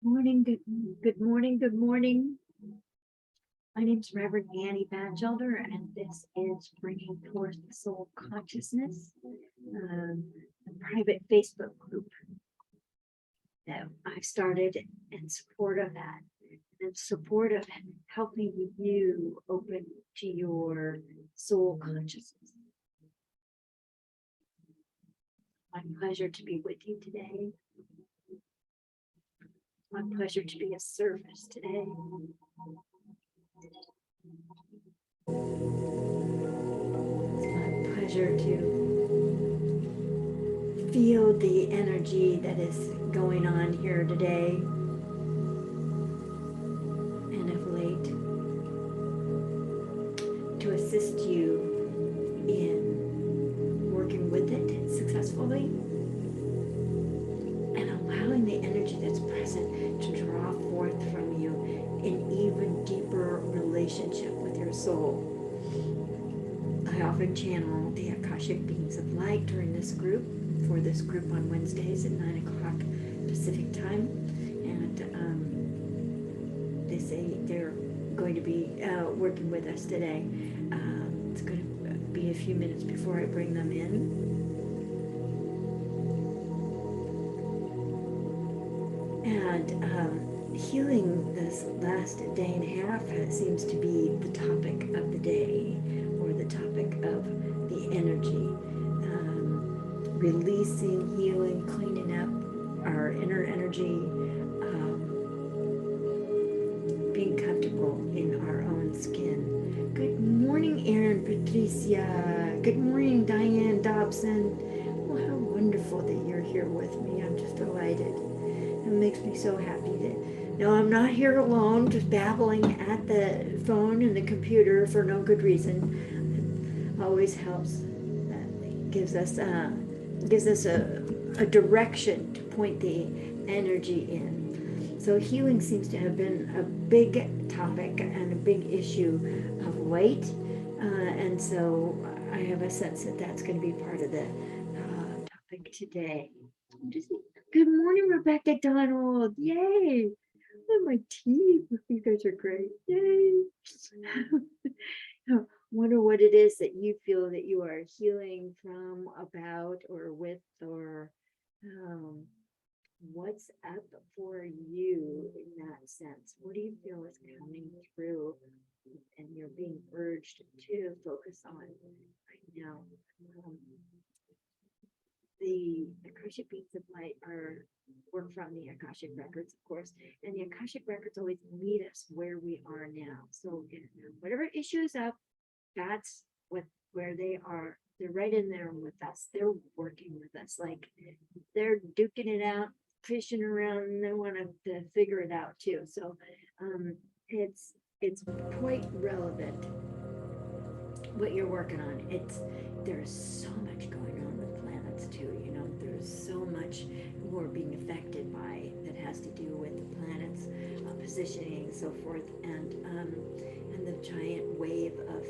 Morning, good morning, good morning. My name is Reverend Annie Batchelder, and this is Bringing Forth Soul Consciousness, a private Facebook group that I started in support of that, in support of helping you open to your soul consciousness. My pleasure to be with you today. My pleasure to be of service today. It's my pleasure to feel the energy that is going on here today and of late to assist you in working with it successfully and allowing the energy that's present to draw forth from you an even deeper relationship with your soul. I often channel the Akashic beings of light during this group, for this group on Wednesdays at 9 o'clock Pacific time. And they say they're going to be working with us today. It's going to be a few minutes before I bring them in. And healing this last day and a half seems to be the topic of the day, or the topic of the energy. Releasing, healing, cleaning up our inner energy, being comfortable in our own skin. Good morning, Erin Patricia. Good morning, Diane Dobson. Well, how wonderful that you're here with me. I'm just delighted. It makes me so happy to know I'm not here alone, just babbling at the phone and the computer for no good reason. It always helps. That gives us a direction to point the energy in. So healing seems to have been a big topic and a big issue of late. And so I have a sense that that's going to be part of the topic today. Good morning, Rebecca Donald. Yay. Oh, my teeth. You guys are great. Yay. Wonder what it is that you feel that you are healing from, about, or with, or what's up for you in that sense? What do you feel is coming through and you're being urged to focus on right now? The Akashic beings of light work from the Akashic Records, of course, and the Akashic Records always meet us where we are now. So whatever issue is up, that's where they are. They're right in there with us. They're working with us. Like they're duking it out, fishing around, and they want to figure it out too. So it's quite relevant what you're working on. There's so much going on with planets too. There's so much we're being affected by that has to do with the planets positioning and so forth, and the giant wave of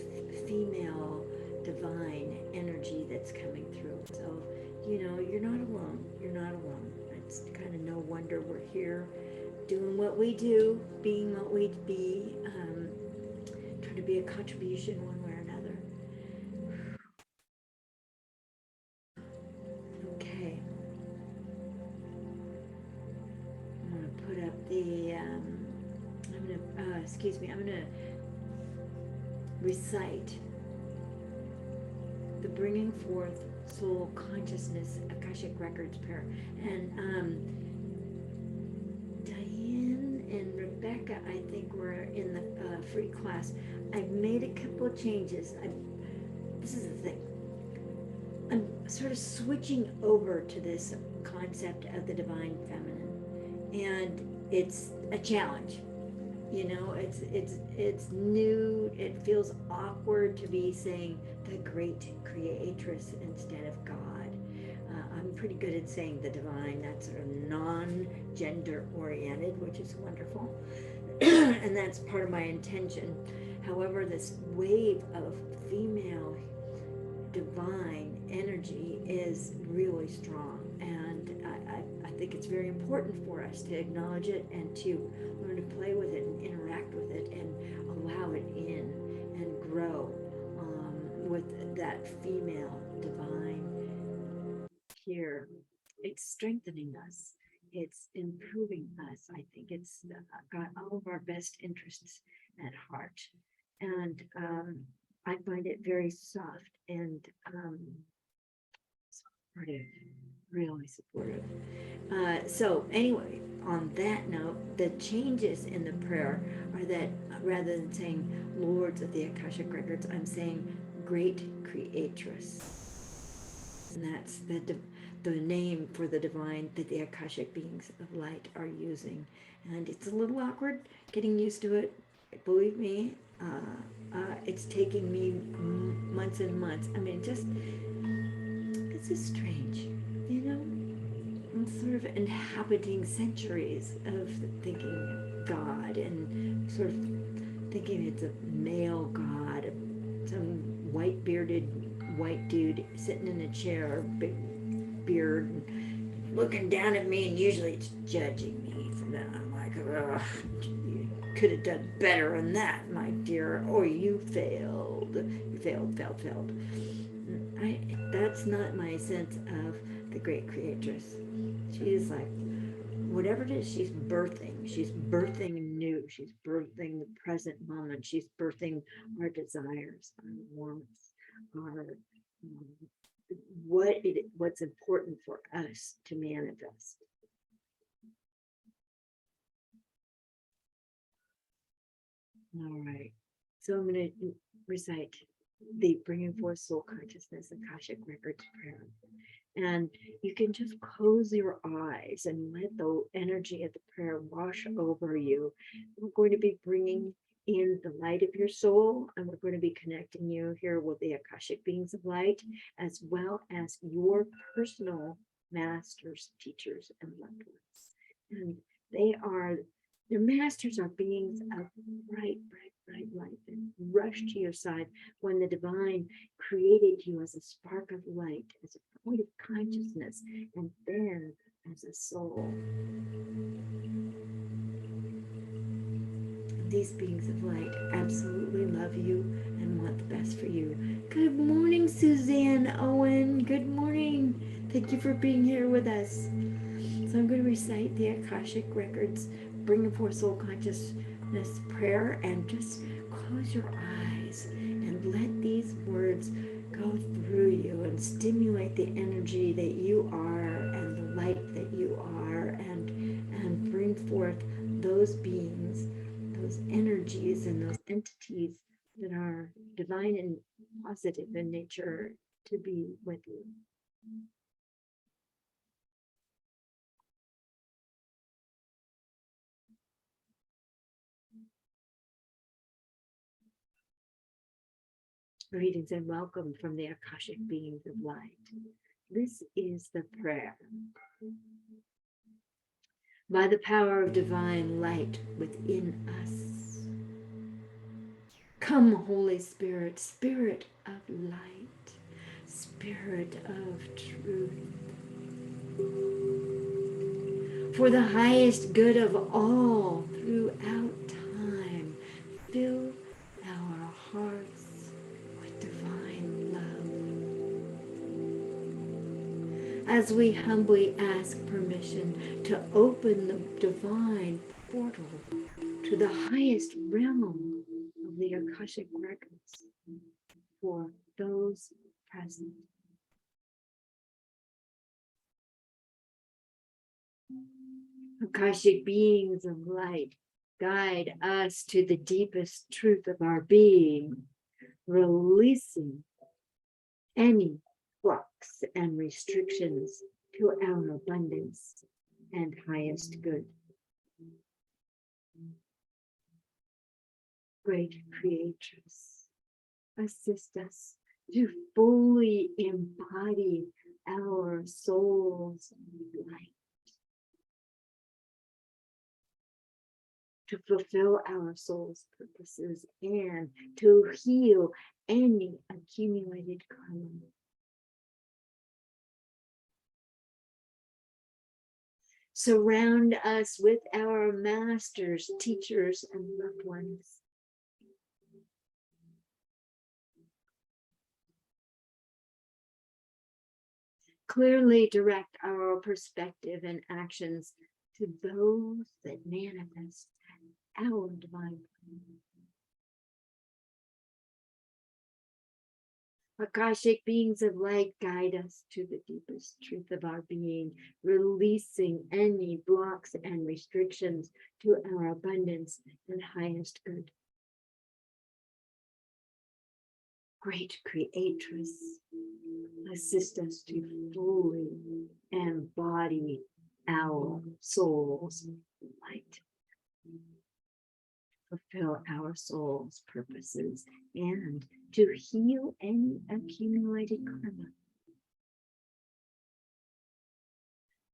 female divine energy that's coming through. So you're not alone. You're not alone. It's kind of no wonder we're here doing what we do, being what we be, trying to be a contribution one way or another. Okay. I'm going to put up the, I'm going to recite the Bringing Forth Soul Consciousness Akashic Records prayer. And Diane and Rebecca, I think, were in the free class. I've made a couple of changes. This is the thing. I'm sort of switching over to this concept of the divine feminine, and it's a challenge. It's new. It feels awkward to be saying the great creatress instead of God. I'm pretty good at saying the divine. That's sort of non-gender oriented, which is wonderful. And that's part of my intention. However, this wave of female divine energy is really strong, and I think it's very important for us to acknowledge it and to learn to play with it and interact with it and allow it in and grow with that female divine here. It's strengthening us. It's improving us. I think it's got all of our best interests at heart. And I find it very soft and supportive, really supportive. So anyway, on that note, the changes in the prayer are that rather than saying Lords of the Akashic Records, I'm saying Great Creatress. And that's the name for the divine that the Akashic beings of light are using. And it's a little awkward getting used to it. Believe me, it's taking me months and months. I mean, this is strange, you know? I'm sort of inhabiting centuries of thinking God and sort of thinking it's a male God, some white bearded white dude sitting in a chair, big beard, and looking down at me, and usually it's judging me. So then I'm like, ugh, you could have done better than that, my dear, or you failed. You failed. That's not my sense of the great creatress. She is like, whatever it is she's birthing new, she's birthing the present moment, she's birthing our desires, our wants, our what's important for us to manifest. All right, so I'm going to recite the Bringing Forth Soul Consciousness Akashic Records prayer. And you can just close your eyes and let the energy of the prayer wash over you. We're going to be bringing in the light of your soul, and we're going to be connecting you here with the Akashic beings of light, as well as your personal masters, teachers, and loved ones. And your masters are beings of bright light that rushed to your side when the divine created you as a spark of light, as a point of consciousness, and then as a soul. These beings of light absolutely love you and want the best for you. Good morning, Suzanne Owen. Good morning. Thank you for being here with us. So I'm going to recite the Akashic Records Bringing Forth Soul Consciousness prayer, and just close your eyes and let these words go through you and stimulate the energy that you are and the light that you are, and bring forth those beings, those energies, and those entities that are divine and positive in nature to be with you. Greetings and welcome from the Akashic beings of light. This is the prayer. By the power of divine light within us, come, Holy Spirit, Spirit of light, Spirit of truth, for the highest good of all throughout time, fill our hearts with divine love. As we humbly ask permission to open the divine portal to the highest realm of the Akashic Records for those present. Akashic beings of light, guide us to the deepest truth of our being, releasing any blocks and restrictions to our abundance and highest good. Great Creatress, assist us to fully embody our soul's light, to fulfill our soul's purposes, and to heal any accumulated karma. Surround us with our masters, teachers, and loved ones. Clearly direct our perspective and actions to those that manifest our divine plan. Akashic beings of light guide us to the deepest truth of our being, releasing any blocks and restrictions to our abundance and highest good. Great Creatress, assist us to fully embody our soul's light, fulfill our soul's purposes, and to heal any accumulated karma.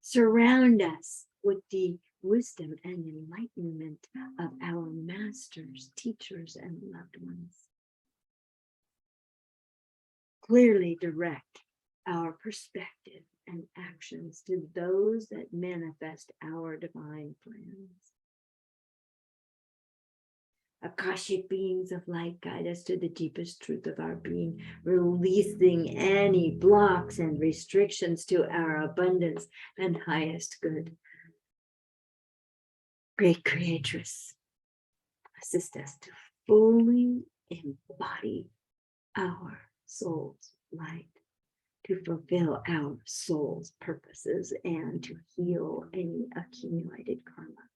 Surround us with the wisdom and enlightenment of our masters, teachers, and loved ones. Clearly direct our perspective and actions to those that manifest our divine plans. Akashic beings of light guide us to the deepest truth of our being, releasing any blocks and restrictions to our abundance and highest good. Great Creatress, assist us to fully embody our soul's light, to fulfill our soul's purposes, and to heal any accumulated karma.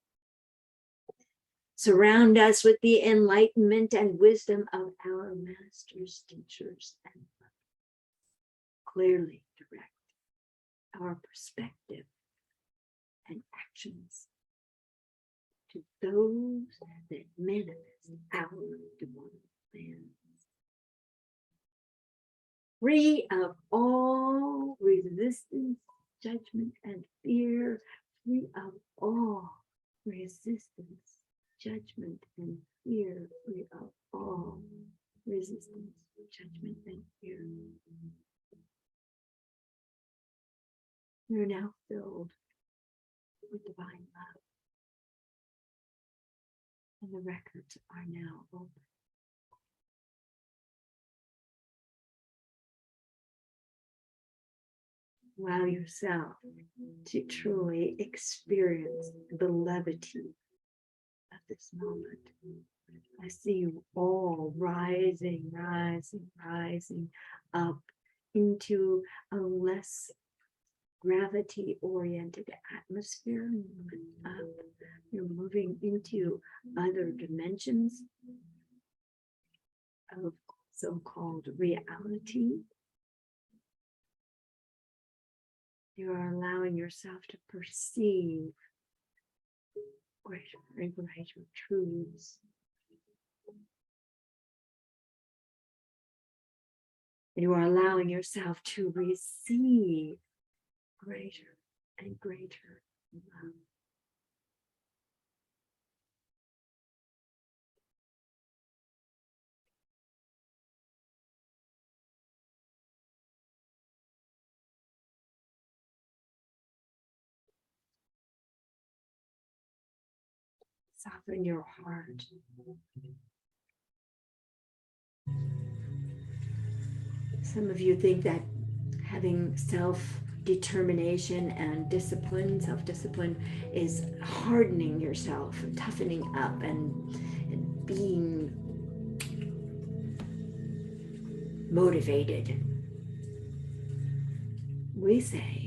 Surround us with the enlightenment and wisdom of our masters, teachers, and loved. Clearly direct our perspective and actions to those that manifest our divine plans. Free of all resistance, judgment, and fear, free of all resistance, judgment, and fear, free of all resistance, judgment, and fear. We are now filled with divine love, and the records are now open. Allow yourself to truly experience the levity of this moment. I see you all rising up into a less gravity-oriented atmosphere. You're moving into other dimensions of so-called reality. You are allowing yourself to perceive greater and greater truths. You are allowing yourself to receive greater and greater love. Soften your heart. Some of you think that having self-determination and discipline, self-discipline, is hardening yourself, toughening up, and being motivated. We say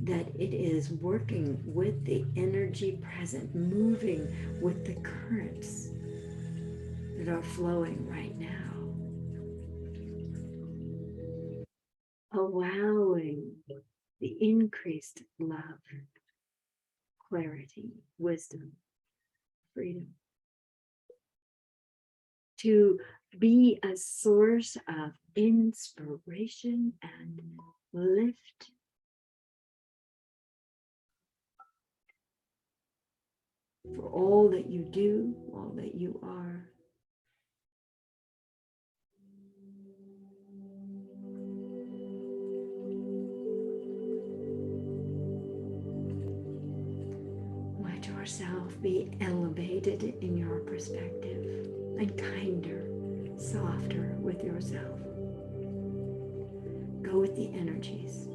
that it is working with the energy present, moving with the currents that are flowing right now. Allowing the increased love, clarity, wisdom, freedom to be a source of inspiration and lift. For all that you do, all that you are. yourself be elevated in your perspective and kinder, softer with yourself. Go with the energies.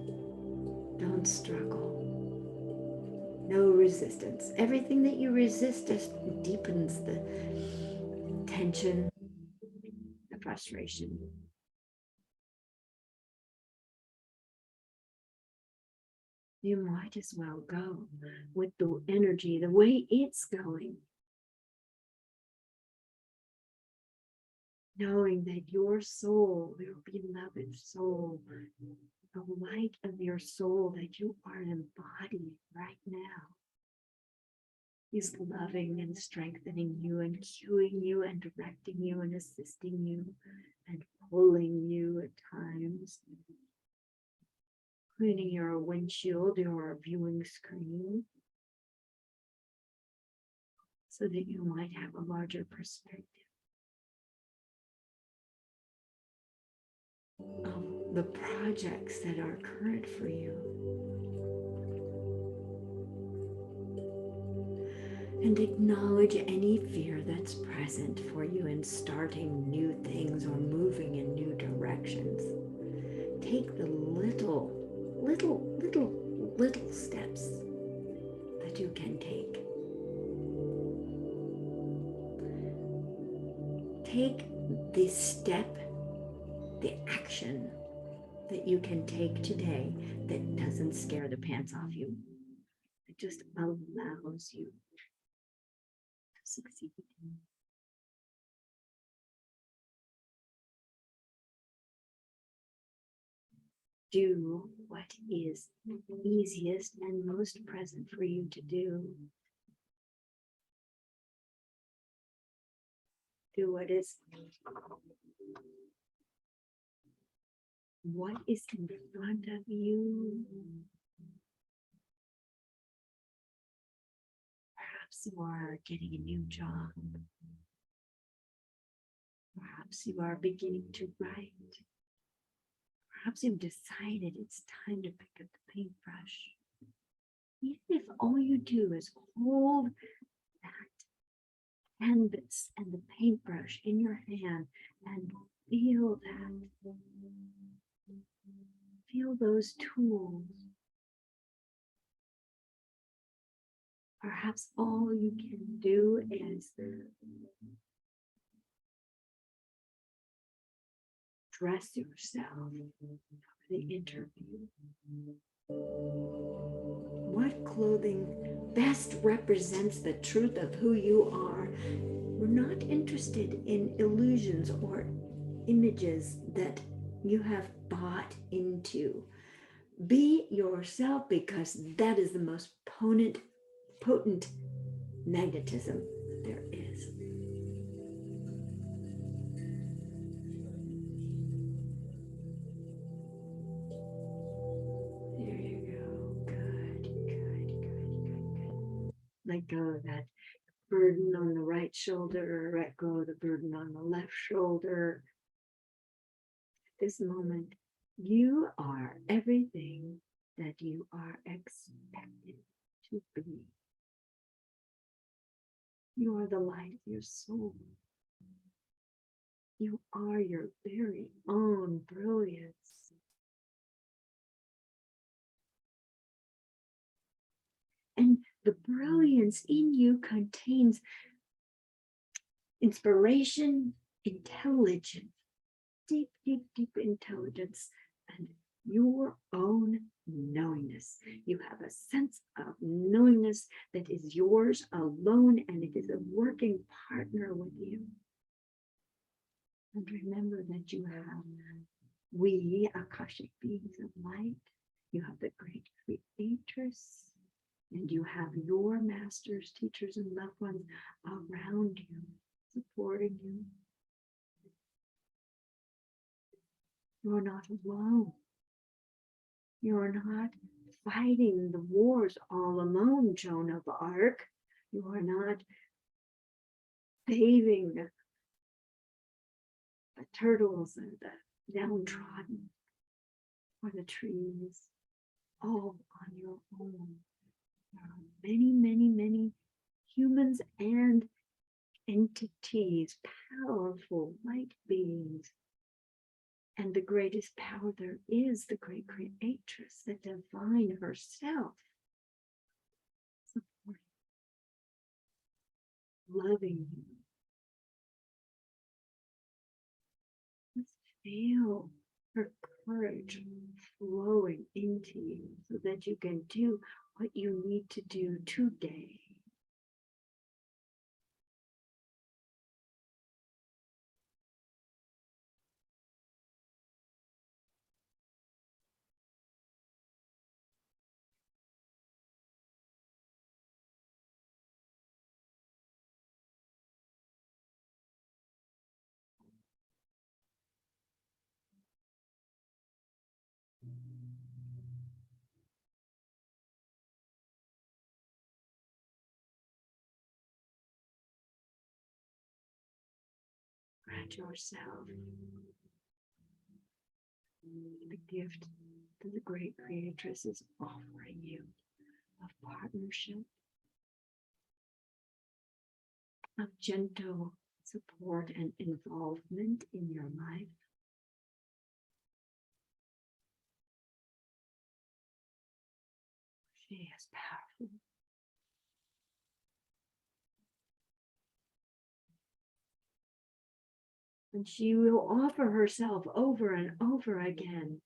Don't struggle. No resistance. Everything that you resist just deepens the tension, the frustration. You might as well go with the energy, the way it's going. Knowing that your soul, your beloved soul, the light of your soul that you are embodying right now is loving and strengthening you and cueing you and directing you and assisting you and pulling you at times. Cleaning your windshield, your viewing screen, so that you might have a larger perspective of the projects that are current for you. And acknowledge any fear that's present for you in starting new things or moving in new directions. Take the little steps that you can take. Take the step, the action that you can take today that doesn't scare the pants off you. It just allows you to succeed. Do what is easiest and most present for you to do. Do what is in front of you. Perhaps you are getting a new job. Perhaps you are beginning to write. Perhaps you've decided it's time to pick up the paintbrush. Even if all you do is hold that canvas and the paintbrush in your hand and feel that. Feel those tools. Perhaps all you can do is dress yourself for the interview. What clothing best represents the truth of who you are? We're not interested in illusions or images that you have bought into. Be yourself, because that is the most potent magnetism there is. There you go. Good. Let go of that burden on the right shoulder, let go of the burden on the left shoulder. At this moment, you are everything that you are expected to be. You are the light of your soul. You are your very own brilliance. And the brilliance in you contains inspiration, intelligence, deep intelligence, and your own knowingness. You have a sense of knowingness that is yours alone, and it is a working partner with you. And remember that you have, we Akashic beings of light, you have the great creatress, and you have your masters, teachers, and loved ones around you, supporting you. You are not alone. You are not fighting the wars all alone, Joan of Arc. You are not saving the turtles and the downtrodden or the trees, all on your own. There are many humans and entities, powerful light beings. And the greatest power there is, the great creatress, the divine herself, supporting, loving you. Let's feel her courage flowing into you so that you can do what you need to do today. Grant yourself the gift that the great creatress is offering you of partnership, of gentle support and involvement in your life. She is powerful. And she will offer herself over and over again.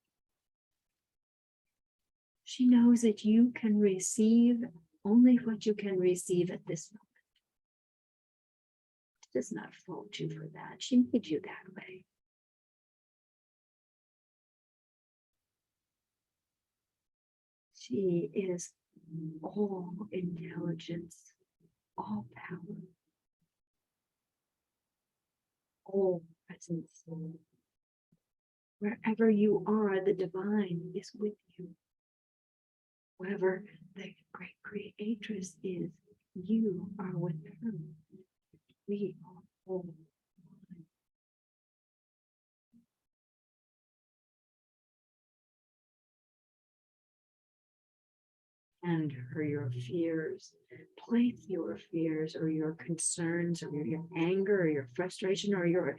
She knows that you can receive only what you can receive at this moment. She does not fault you for that. She made you that way. She is all intelligence, all power, all presence. Wherever you are, the divine is with you. Wherever the great creatress is, you are with her. We are all one. And her your fears, place your fears or your concerns or your anger or your frustration or your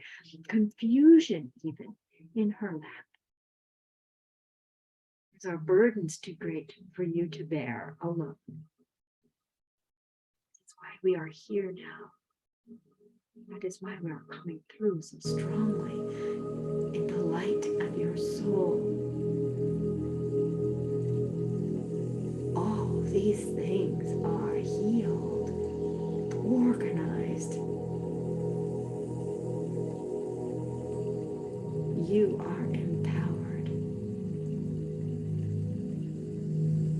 confusion even in her lap. These are burdens too great for you to bear alone. That's why we are here now. That is why we are coming through so strongly in the light of your soul. All these things are healed, organized. You are empowered.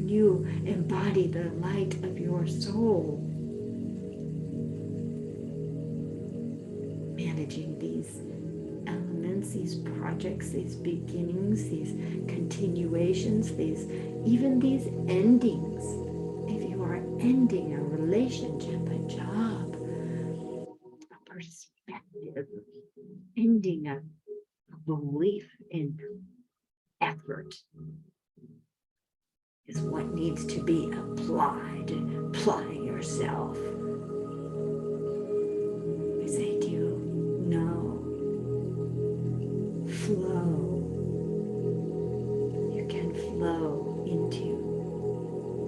You embody the light of your soul, managing these elements, these projects, these beginnings, these continuations, even these endings. If you are ending a relationship, a job, a perspective, ending a belief in effort is what needs to be applied. Apply yourself. I say to you, no. Flow. You can flow into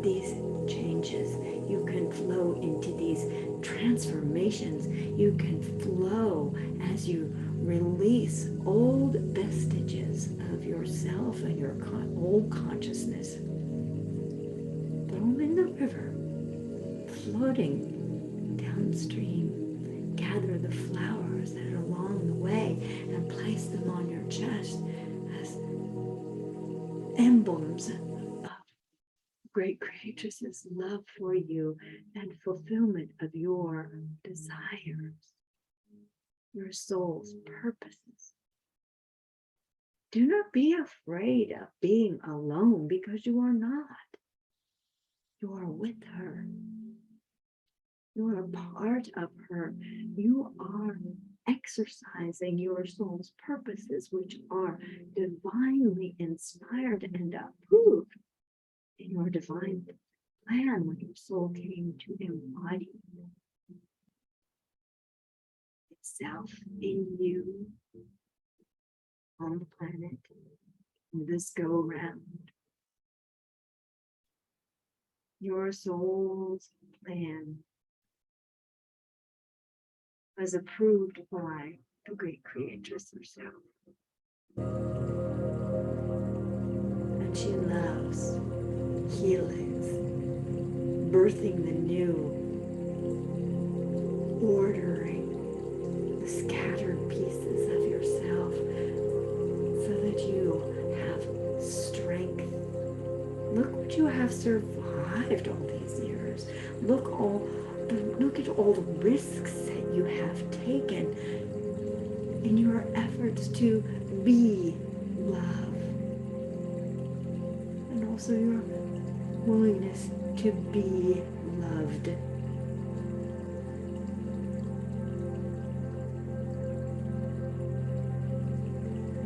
these changes. You can flow into these transformations. You can flow as you release old vestiges of yourself and your old consciousness. Throw them in the river, floating downstream. Gather the flowers that are along the way and place them on your chest as emblems of great creatress's love for you and fulfillment of your desires, your soul's purposes. Do not be afraid of being alone, because you are not. You are with her. You are a part of her. You are exercising your soul's purposes, which are divinely inspired and approved in your divine plan when your soul came to embody self in you on the planet in this go round. Your soul's plan was approved by the great creatress herself. And she loves healings, birthing the new, ordering the scattered pieces of yourself so that you have strength. Look what you have survived all these years. Look at all the risks that you have taken in your efforts to be love, and also your willingness to be loved.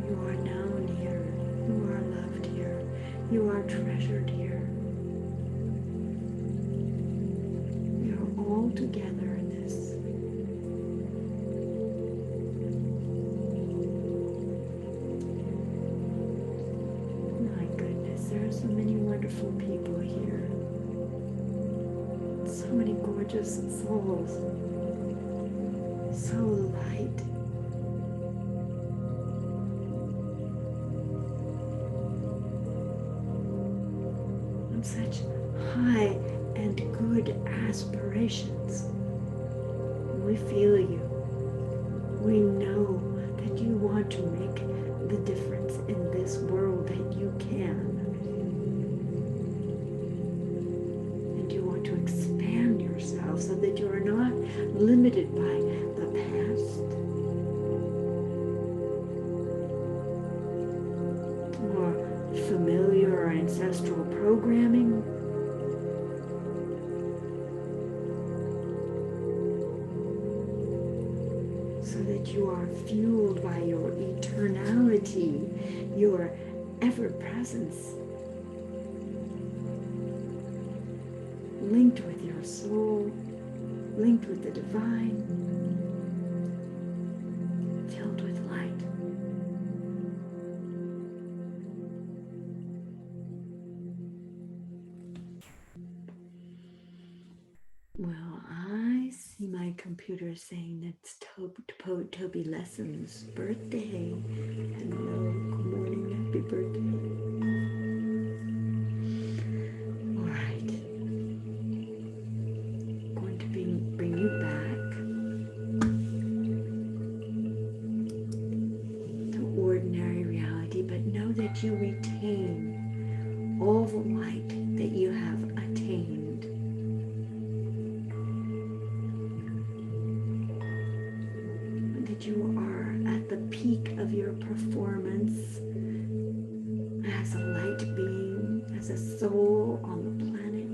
You are known here. You are loved here. You are treasured here. We are all together in this. My goodness, there are so many wonderful people here. So many gorgeous souls. So light. And such high and good aspirations. We feel you. We know that you want to make the difference in this world that you can. And you want to expand yourself so that you are not limited by the past or familiar or ancestral programming. So that you are fueled by your eternality, your ever-presence, linked with your soul, linked with the divine, filled with light. Well, I see my computer saying it's Toby Lesson's birthday. Hello, good morning, happy birthday. All right. Going to bring you back to ordinary reality, but know that you retain all the light that you have attained. That you are at the peak of your performance as a light being, as a soul on the planet,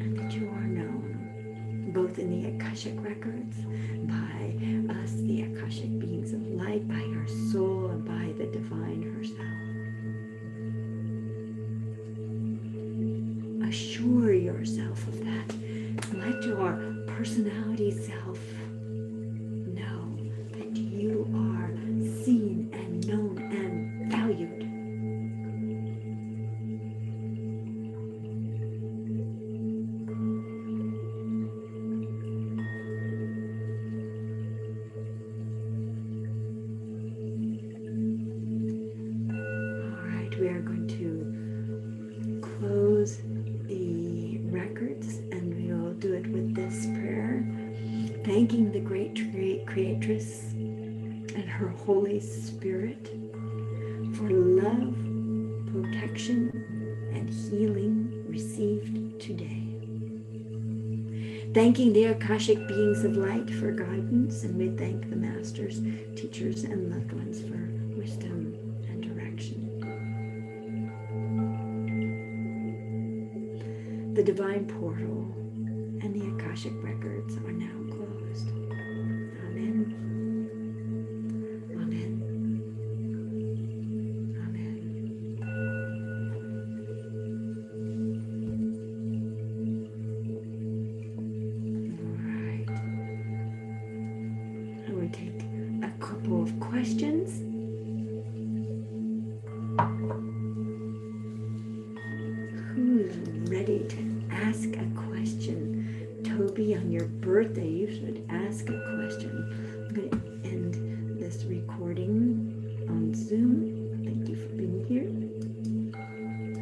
and that you are known both in the Akashic Records by us, the Akashic beings of light, by your soul, and by the divine herself. Assure yourself of that. Let your personality self know that you are seen and known and valued. All right, we are going to close the records, and we will do it with this prayer, thanking the great creatress and her Holy Spirit for love, protection, and healing received today. Thanking the Akashic beings of light for guidance, and we thank the masters, teachers, and loved ones for wisdom and direction. The divine portal and the Akashic records are now closed. Amen. Amen. Amen. All ready to ask a question. Toby, on your birthday, you should ask a question. I'm going to end this recording on Zoom. Thank you for being here.